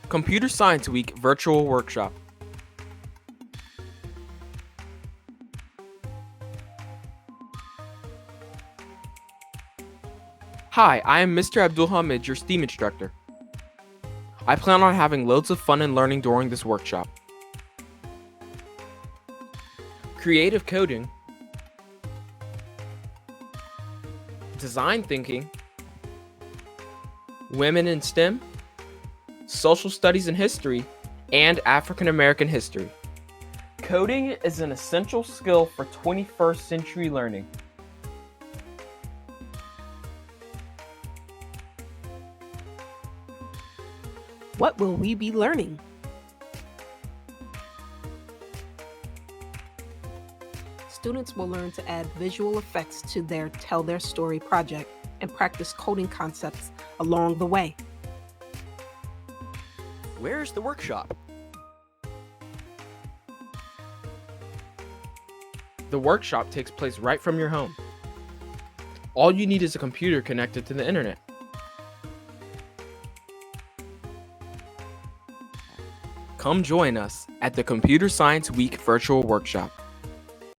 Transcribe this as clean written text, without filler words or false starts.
Computer Science Week Virtual Workshop. Hi, I am Mr. Abdul Hamid, your STEAM instructor. I plan on having loads of fun and learning during this workshop. Creative coding, design thinking, women in STEM, social studies and history, and African American history. Coding is an essential skill for 21st century learning. What will we be learning? Students will learn to add visual effects to their Tell Their Story project and practice coding concepts along the way. Where's the workshop? The workshop takes place right from your home. All you need is a computer connected to the internet. Come join us at the Computer Science Week Virtual Workshop.